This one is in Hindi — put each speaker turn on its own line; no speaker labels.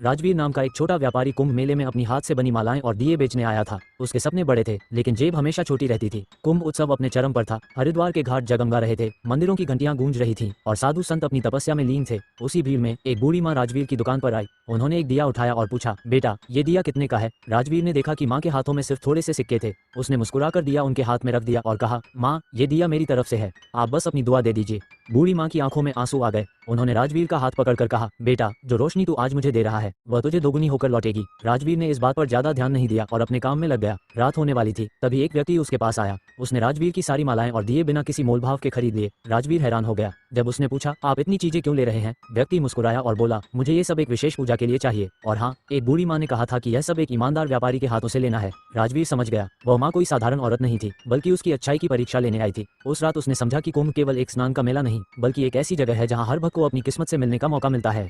राजवीर नाम का एक छोटा व्यापारी कुंभ मेले में अपनी हाथ से बनी मालाएं और दिए बेचने आया था। उसके सपने बड़े थे, लेकिन जेब हमेशा छोटी रहती थी। कुंभ उत्सव अपने चरम पर था। हरिद्वार के घाट जगमगा रहे थे, मंदिरों की घंटियां गूंज रही थीं और साधु संत अपनी तपस्या में लीन थे। उसी भीड़ में एक बूढ़ी माँ राजवीर की दुकान पर आई। उन्होंने एक दिया उठाया और पूछा, बेटा ये दिया कितने का है? राजवीर ने देखा कि माँ के हाथों में सिर्फ थोड़े से सिक्के थे। उसने मुस्कुराकर दिया उनके हाथ में रख दिया और कहा, माँ ये दिया मेरी तरफ से है, आप बस अपनी दुआ दे दीजिए। बूढ़ी माँ की आंखों में आंसू आ गए। उन्होंने राजवीर का हाथ पकड़कर कहा, बेटा जो रोशनी तू आज मुझे दे रहा है वह तुझे दोगुनी होकर लौटेगी। राजवीर ने इस बात पर ज्यादा ध्यान नहीं दिया और अपने काम में लग गया। रात होने वाली थी, तभी एक व्यक्ति उसके पास आया। उसने राजवीर की सारी मालाएं और दिए बिना किसी मोलभाव के खरीद लिए। राजवीर हैरान हो गया। जब उसने पूछा, आप इतनी चीजें क्यों ले रहे हैं? व्यक्ति मुस्कुराया और बोला, मुझे ये सब एक विशेष पूजा के लिए चाहिए। और हाँ, एक बूढ़ी माँ ने कहा था कि यह सब एक ईमानदार व्यापारी के हाथों से लेना है। राजवीर समझ गया, वह माँ कोई साधारण औरत नहीं थी, बल्कि उसकी अच्छाई की परीक्षा लेने आई थी। उस रात उसने समझा कि कुंभ केवल एक स्नान का मेला नहीं, बल्कि एक ऐसी जगह है जहाँ हर भक्त को अपनी किस्मत से मिलने का मौका मिलता है।